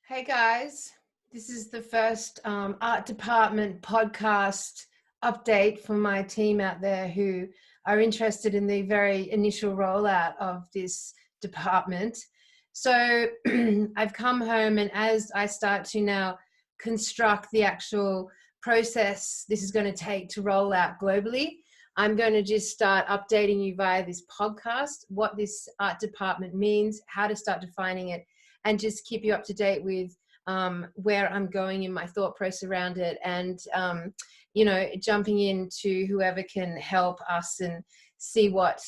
Hey guys, this is the first art department podcast update from my team out there who are interested in the very initial rollout of this department. So I've come home, and as I start to now construct the actual process this is going to take to roll out globally, I'm going to just start updating you via this podcast what this art department means, how to start defining it, and just keep you up to date with where I'm going in my thought process around it, and jumping into whoever can help us and see what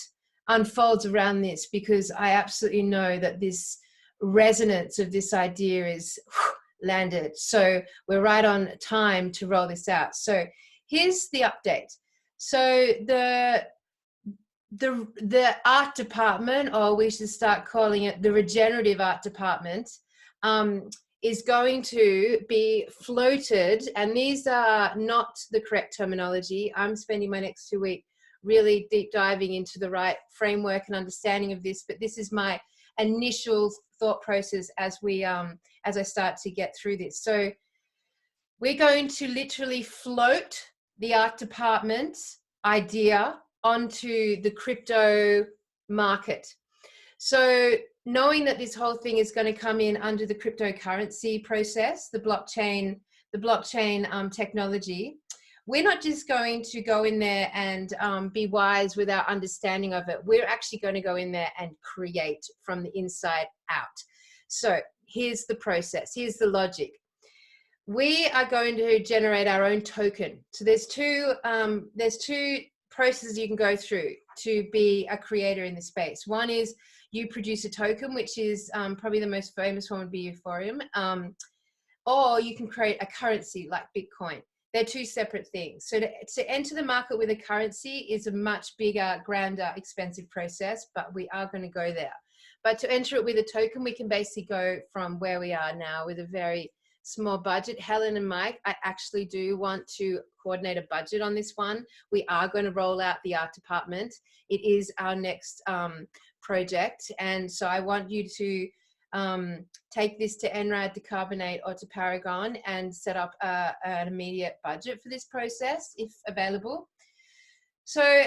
unfolds around this, because I absolutely know that this resonance of this idea is landed. So we're right on time to roll this out. So here's the update. So the art department, or we should start calling it the regenerative art department, is going to be floated, and these are not the correct terminology. I'm spending my next 2 weeks really deep diving into the right framework and understanding of this, but this is my initial thought process as I start to get through this. So we're going to literally float the art department idea onto the crypto market. So knowing that this whole thing is going to come in under the cryptocurrency process, the blockchain technology, we're not just going to go in there and be wise with our understanding of it. We're actually going to go in there and create from the inside out. So here's the process. Here's the logic. We are going to generate our own token. So there's two processes you can go through to be a creator in the space. One is you produce a token, which is probably the most famous one would be Ethereum, or you can create a currency like Bitcoin. They're two separate things. So to enter the market with a currency is a much bigger, grander, expensive process, but we are going to go there. But to enter it with a token, we can basically go from where we are now with a very small budget. Helen and Mike, I actually do want to coordinate a budget on this one. We are going to roll out the art department. It is our next project, and so I want you to take this to NRAD, Decarbonate, or to Paragon and set up an immediate budget for this process if available. So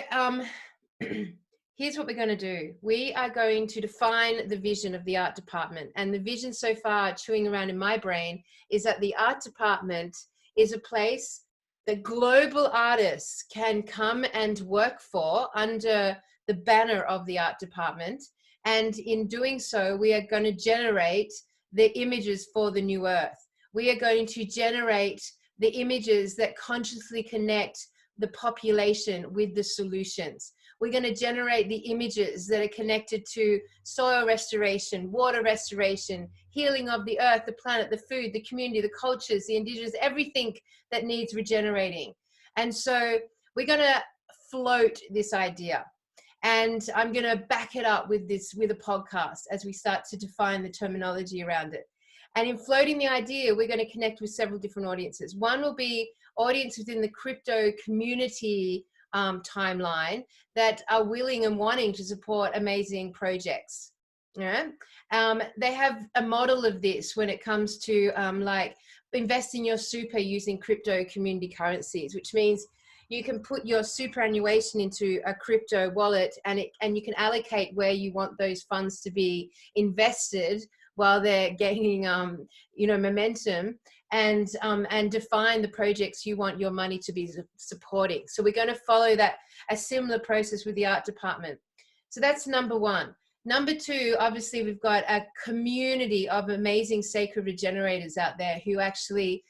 here's what we're going to do. We are going to define the vision of the art department, and the vision so far chewing around in my brain is that the art department is a place that global artists can come and work for under the banner of the art department. And in doing so, we are going to generate the images for the new earth. We are going to generate the images that consciously connect the population with the solutions. We're going to generate the images that are connected to soil restoration, water restoration, healing of the earth, the planet, the food, the community, the cultures, the indigenous, everything that needs regenerating. And so we're going to float this idea. And I'm going to back it up with a podcast as we start to define the terminology around it. And in floating the idea, we're going to connect with several different audiences. One will be audience within the crypto community timeline that are willing and wanting to support amazing projects. Yeah. They have a model of this when it comes to like investing your super using crypto community currencies, which means you can put your superannuation into a crypto wallet, and you can allocate where you want those funds to be invested while they're gaining momentum, and define the projects you want your money to be supporting. So we're going to follow a similar process with the art department. So that's number one. Number two, obviously we've got a community of amazing sacred regenerators out there who actually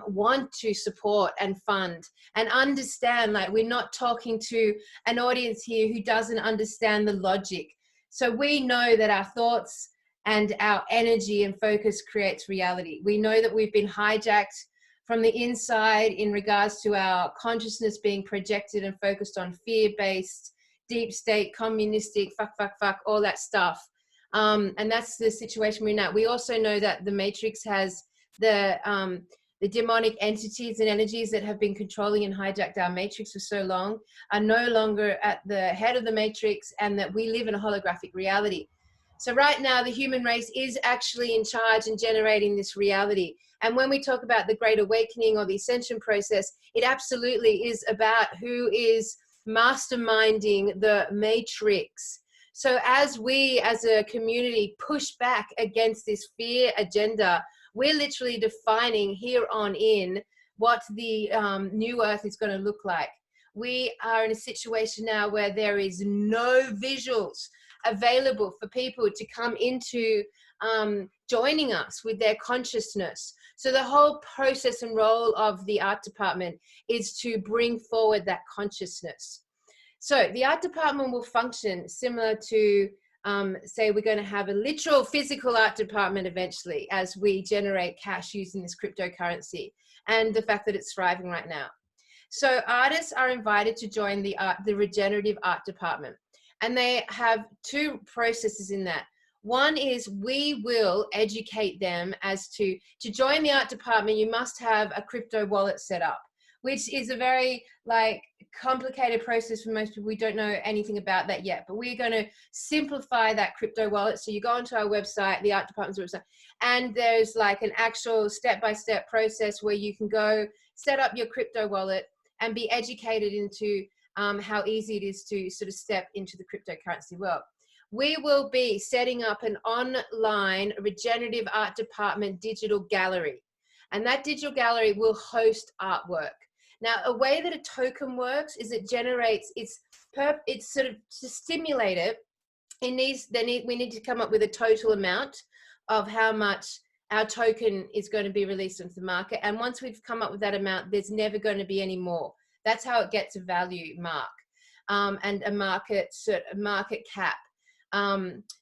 want to support and fund and understand. Like, we're not talking to an audience here who doesn't understand the logic. So we know that our thoughts and our energy and focus creates reality. We know that we've been hijacked from the inside in regards to our consciousness being projected and focused on fear-based, deep state, communistic, fuck, all that stuff. And that's the situation we're in now. We also know that the Matrix has the demonic entities and energies that have been controlling and hijacked our matrix for so long are no longer at the head of the matrix, and that we live in a holographic reality. So right now, the human race is actually in charge and generating this reality. And when we talk about the Great Awakening or the Ascension process, it absolutely is about who is masterminding the matrix. So as we as a community push back against this fear agenda, we're literally defining here on in what the new earth is going to look like. We are in a situation now where there is no visuals available for people to come into joining us with their consciousness. So the whole process and role of the art department is to bring forward that consciousness. So the art department will function similar to, say, we're going to have a literal physical art department eventually as we generate cash using this cryptocurrency, and the fact that it's thriving right now. So artists are invited to join the regenerative art department, and they have two processes in that. One is we will educate them as to join the art department, you must have a crypto wallet set up, which is a very complicated process for most people. We don't know anything about that yet, but we're going to simplify that crypto wallet. So you go onto our website, the art department's website, and there's like an actual step-by-step process where you can go set up your crypto wallet and be educated into how easy it is to sort of step into the cryptocurrency world. We will be setting up an online regenerative art department digital gallery, and that digital gallery will host artwork. Now, a way that a token works is it generates it's sort of to stimulate it. We need to come up with a total amount of how much our token is going to be released into the market. And once we've come up with that amount, there's never going to be any more. That's how it gets a value mark and a market cap.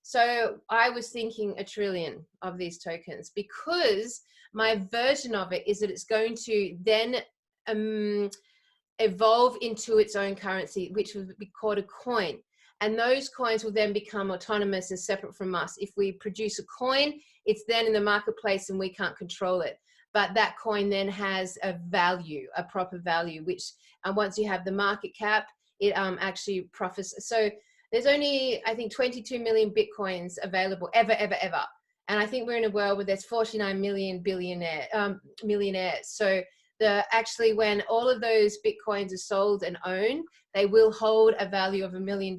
So I was thinking 1 trillion of these tokens, because my version of it is that it's going to then evolve into its own currency, which will be called a coin. And those coins will then become autonomous and separate from us. If we produce a coin, it's then in the marketplace and we can't control it. But that coin then has a value, a proper value, which once you have the market cap, it actually profits. So there's only, I think, 22 million Bitcoins available ever. And I think we're in a world where there's 49 million millionaires. So actually when all of those Bitcoins are sold and owned, they will hold a value of $1 million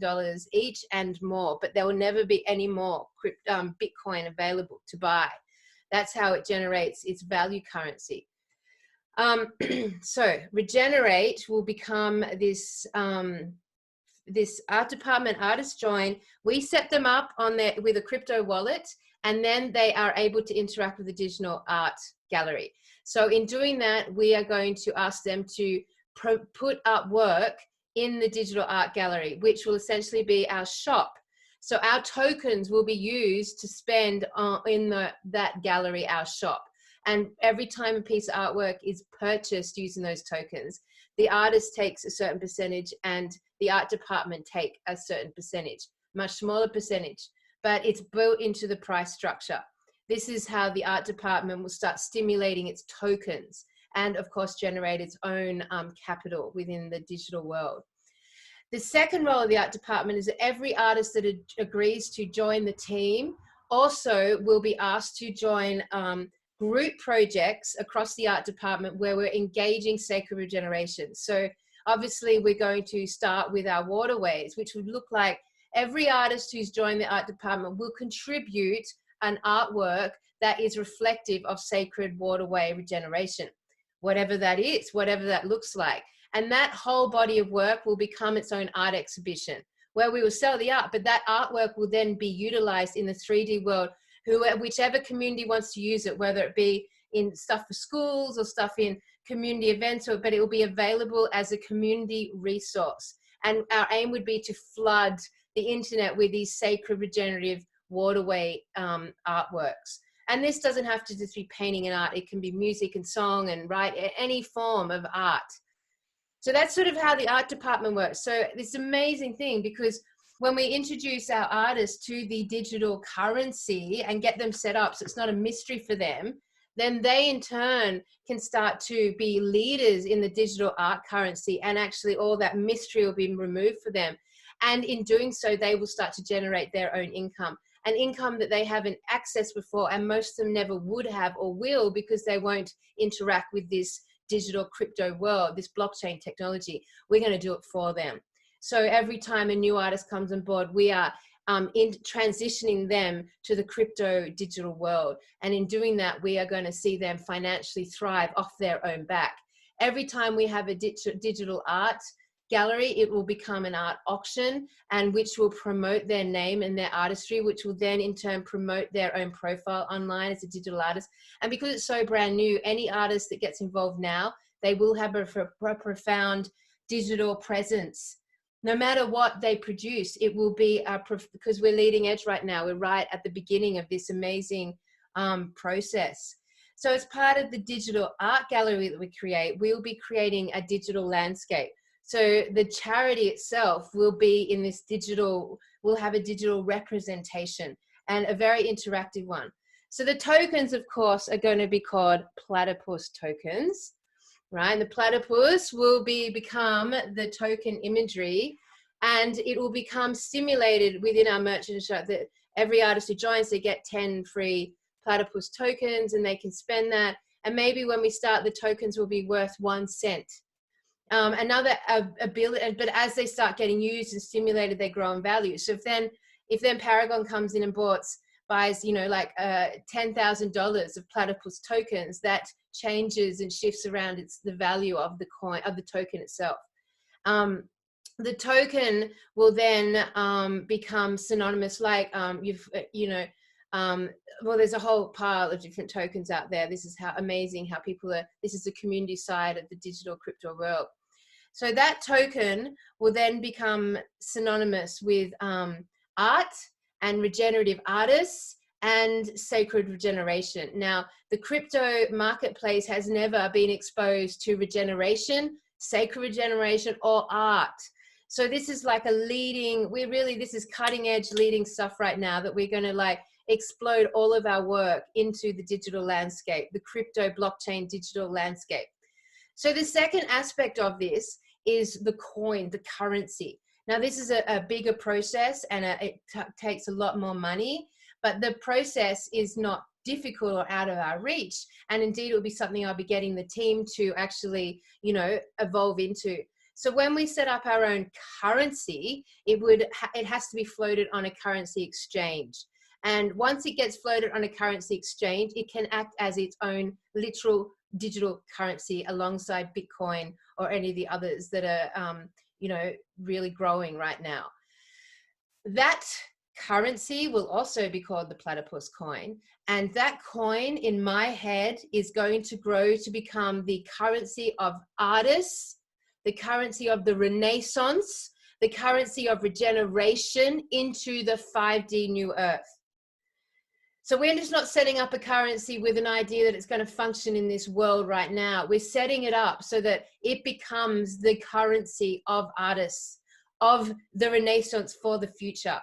each and more, but there will never be any more Bitcoin available to buy. That's how it generates its value currency. So Regenerate will become this this art department artists join. We set them up on there with a crypto wallet, and then they are able to interact with the digital art gallery. So in doing that, we are going to ask them to put up work in the digital art gallery, which will essentially be our shop. So our tokens will be used to spend in that gallery, our shop. And every time a piece of artwork is purchased using those tokens, the artist takes a certain percentage and the art department take a certain percentage, much smaller percentage, but it's built into the price structure. This is how the art department will start stimulating its tokens and, of course, generate its own capital within the digital world. The second role of the art department is that every artist that agrees to join the team also will be asked to join group projects across the art department where we're engaging sacred regeneration. So obviously we're going to start with our waterways, which would look like every artist who's joined the art department will contribute an artwork that is reflective of sacred waterway regeneration, whatever that is, whatever that looks like. And that whole body of work will become its own art exhibition where we will sell the art, but that artwork will then be utilized in the 3D world, whichever community wants to use it, whether it be in stuff for schools or stuff in community events, but it will be available as a community resource. And our aim would be to flood the internet with these sacred regenerative waterway artworks. And this doesn't have to just be painting and art. It can be music and song and any form of art. So that's sort of how the art department works. So this amazing thing, because when we introduce our artists to the digital currency and get them set up so it's not a mystery for them, then they in turn can start to be leaders in the digital art currency, and actually all that mystery will be removed for them. And in doing so, they will start to generate their own income. an income that they haven't accessed before, and most of them never would have or will, because they won't interact with this digital crypto world, this blockchain technology. We're going to do it for them. So every time a new artist comes on board, we are in transitioning them to the crypto digital world. And in doing that, we are going to see them financially thrive off their own back. Every time we have a digital art gallery, it will become an art auction, and which will promote their name and their artistry, which will then in turn promote their own profile online as a digital artist. And because it's so brand new, any artist that gets involved now, they will have a profound digital presence. No matter what they produce, it will be because we're leading edge right now. We're right at the beginning of this amazing process. So as part of the digital art gallery that we create, we'll be creating a digital landscape. So the charity itself will be in this digital, will have a digital representation, and a very interactive one. So the tokens, of course, are going to be called platypus tokens, right? And the platypus will become the token imagery, and it will become simulated within our merchant shop that every artist who joins, they get 10 free platypus tokens, and they can spend that. And maybe when we start, the tokens will be worth 1 cent. Another ability, but as they start getting used and stimulated, they grow in value. So if then Paragon comes in and buys, you know, like $10,000 of platypus tokens, that changes and shifts around the value of the coin, of the token itself. The token will then become synonymous, like well, there's a whole pile of different tokens out there. This is how amazing how people are, this is the community side of the digital crypto world. So that token will then become synonymous with art and regenerative artists and sacred regeneration. Now, the crypto marketplace has never been exposed to regeneration, sacred regeneration, or art. So this is like this is cutting edge leading stuff right now that we're going to like explode all of our work into the digital landscape, the crypto blockchain digital landscape. So the second aspect of this is the coin, the currency. Now this is a bigger process, and it takes a lot more money, but the process is not difficult or out of our reach. And indeed, it will be something I'll be getting the team to actually, you know, evolve into. So when we set up our own currency, it has to be floated on a currency exchange. And once it gets floated on a currency exchange, it can act as its own literal digital currency alongside Bitcoin or any of the others that are, really growing right now. That currency will also be called the platypus coin. And that coin in my head is going to grow to become the currency of artists, the currency of the Renaissance, the currency of regeneration into the 5D new earth. So we're just not setting up a currency with an idea that it's going to function in this world right now. We're setting it up so that it becomes the currency of artists, of the Renaissance for the future.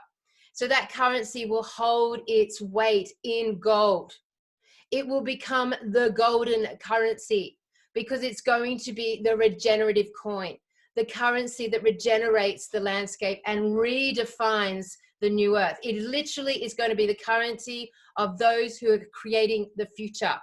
So that currency will hold its weight in gold. It will become the golden currency because it's going to be the regenerative coin, the currency that regenerates the landscape and redefines the new earth. It literally is going to be the currency of those who are creating the future.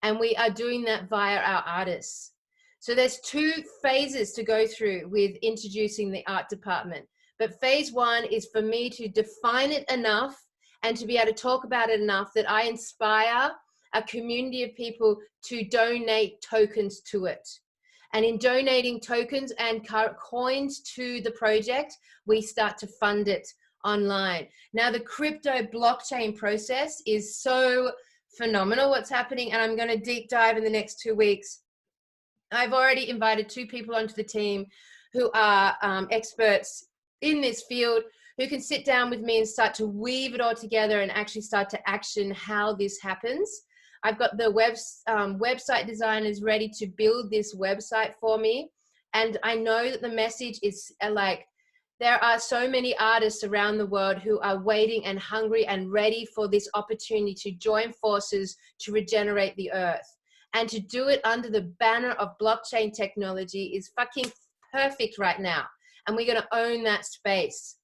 And we are doing that via our artists. So there's 2 phases to go through with introducing the art department. But phase 1 is for me to define it enough and to be able to talk about it enough that I inspire a community of people to donate tokens to it. And in donating tokens and coins to the project, we start to fund it online. Now, the crypto blockchain process is so phenomenal what's happening, and I'm going to deep dive in the next 2 weeks. I've already invited 2 people onto the team who are experts in this field, who can sit down with me and start to weave it all together and actually start to action how this happens. I've got the website designers ready to build this website for me. And I know that the message is like, there are so many artists around the world who are waiting and hungry and ready for this opportunity to join forces to regenerate the earth. And to do it under the banner of blockchain technology is fucking perfect right now. And we're going to own that space.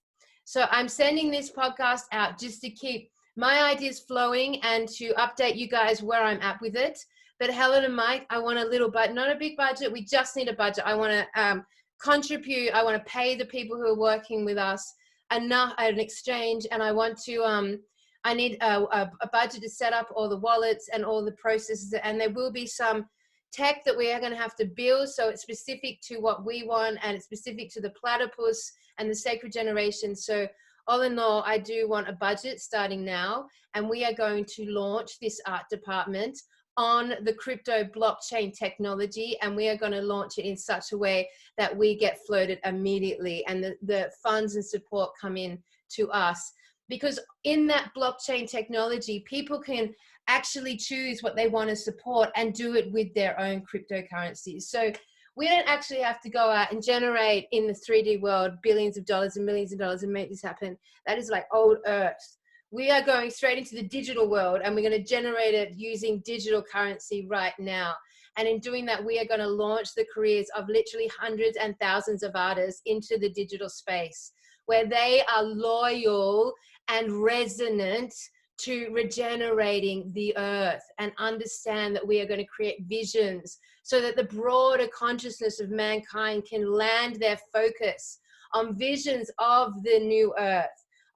So I'm sending this podcast out just to keep my ideas flowing and to update you guys where I'm at with it. But Helen and Mike, I want a little budget, not a big budget. We just need a budget. I want to contribute. I want to pay the people who are working with us enough at an exchange, and I want to I need a budget to set up all the wallets and all the processes, and there will be some tech that we are going to have to build, so it's specific to what we want and it's specific to the platypus and the sacred generation. So all in all, I do want a budget starting now, and we are going to launch this art department on the crypto blockchain technology, and we are going to launch it in such a way that we get floated immediately and the funds and support come in to us. Because in that blockchain technology, people can actually choose what they want to support and do it with their own cryptocurrencies. So we don't actually have to go out and generate in the 3D world billions of dollars and millions of dollars and make this happen. That is like old earth. We are going straight into the digital world, and we're going to generate it using digital currency right now. And in doing that, we are going to launch the careers of literally hundreds and thousands of artists into the digital space, where they are loyal and resonant to regenerating the earth, and understand that we are going to create visions so that the broader consciousness of mankind can land their focus on visions of the new earth,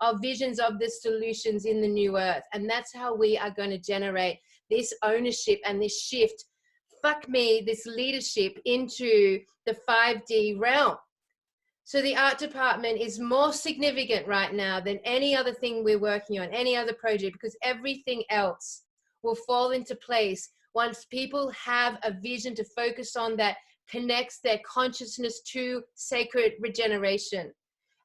of visions of the solutions in the new earth. And that's how we are going to generate this ownership and this shift, this leadership into the 5D realm. So the art department is more significant right now than any other thing we're working on, any other project, because everything else will fall into place once people have a vision to focus on that connects their consciousness to sacred regeneration.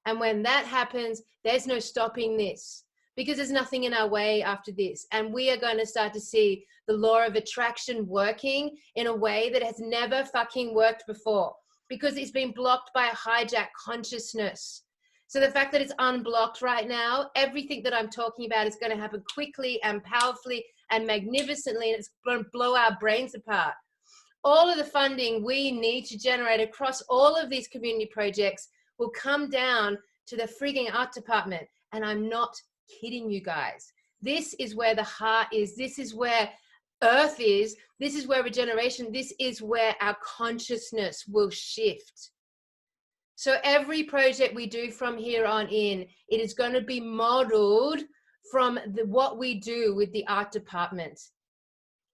And when that happens, there's no stopping this, because there's nothing in our way after this. And we are going to start to see the law of attraction working in a way that has never fucking worked before, because it's been blocked by a hijacked consciousness. So the fact that it's unblocked right now, everything that I'm talking about is going to happen quickly and powerfully and magnificently, and it's going to blow our brains apart. All of the funding we need to generate across all of these community projects will come down to the frigging art department. And I'm not kidding you guys. This is where the heart is. This is where earth is. This is where regeneration, this is where our consciousness will shift. So every project we do from here on in, it is going to be modeled from what we do with the art department,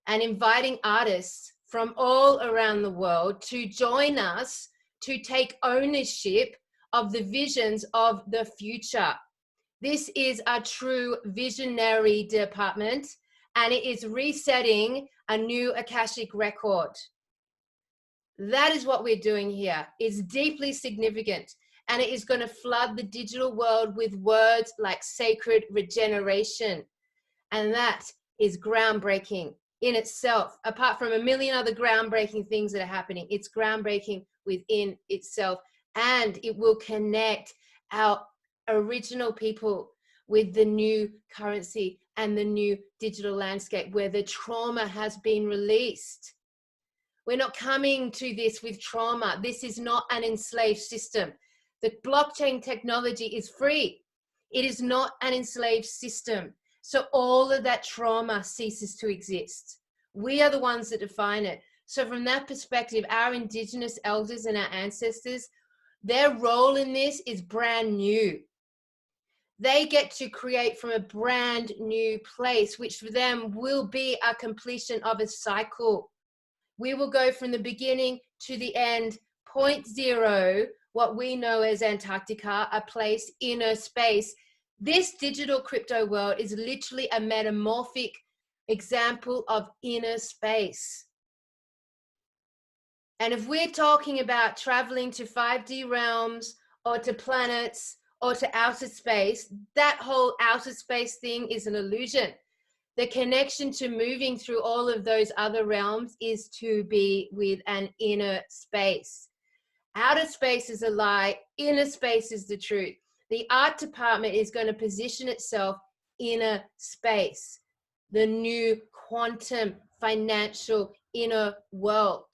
and inviting artists from all around the world to join us to take ownership of the visions of the future. This is a true visionary department, and it is resetting a new Akashic record. That is what we're doing here. It's deeply significant, and it is going to flood the digital world with words like sacred regeneration. And that is groundbreaking in itself. Apart from a million other groundbreaking things that are happening, it's groundbreaking within itself, and it will connect our original people with the new currency and the new digital landscape where the trauma has been released. We're not coming to this with trauma. This is not an enslaved system. The blockchain technology is free. It is not an enslaved system. So all of that trauma ceases to exist. We are the ones that define it. So from that perspective, our indigenous elders and our ancestors, their role in this is brand new. They get to create from a brand new place, which for them will be a completion of a cycle. We will go from the beginning to the end, point zero, what we know as Antarctica, a place, inner space. This digital crypto world is literally a metamorphic example of inner space. And if we're talking about traveling to 5D realms or to planets or to outer space, that whole outer space thing is an illusion. The connection to moving through all of those other realms is to be with an inner space. Outer space is a lie, inner space is the truth. The art department is going to position itself inner space, the new quantum financial inner world.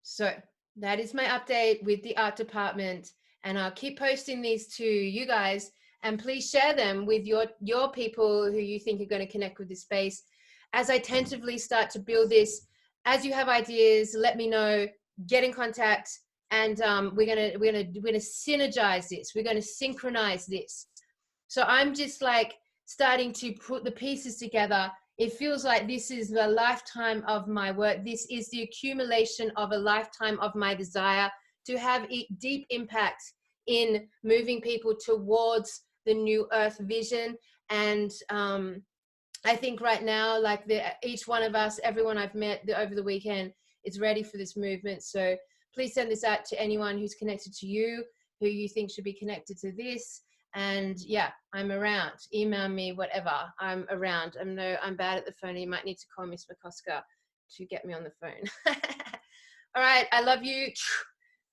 So That is my update with the art department. And I'll keep posting these to you guys. And please share them with your people who you think are going to connect with this space. As I tentatively start to build this, as you have ideas, let me know. Get in contact, and we're gonna synergize this. We're gonna synchronize this. So I'm just like starting to put the pieces together. It feels like this is the lifetime of my work. This is the accumulation of a lifetime of my desire to have a deep impact in moving people towards the new earth vision. And I think right now, like each one of us, everyone I've met over the weekend is ready for this movement. So please send this out to anyone who's connected to you, who you think should be connected to this. And yeah, I'm around. Email me, whatever. I'm around. I'm bad at the phone. You might need to call Miss McCosker to get me on the phone. All right, I love you.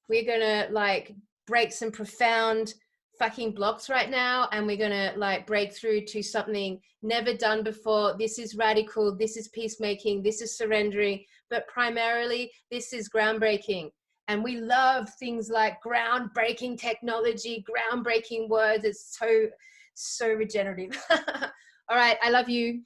We're gonna like break some profound fucking blocks right now, and we're gonna like break through to something never done before. This is radical. This is peacemaking. This is surrendering. But primarily, this is groundbreaking. And we love things like groundbreaking technology, groundbreaking words. It's so regenerative. All right, I love you.